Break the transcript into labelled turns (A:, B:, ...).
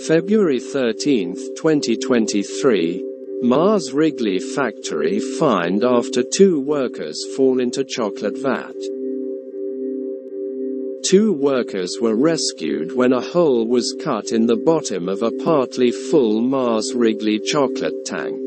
A: February 13, 2023, Mars Wrigley factory fined after 2 workers fall into chocolate vat. 2 workers were rescued when a hole was cut in the bottom of a partly full Mars Wrigley chocolate tank.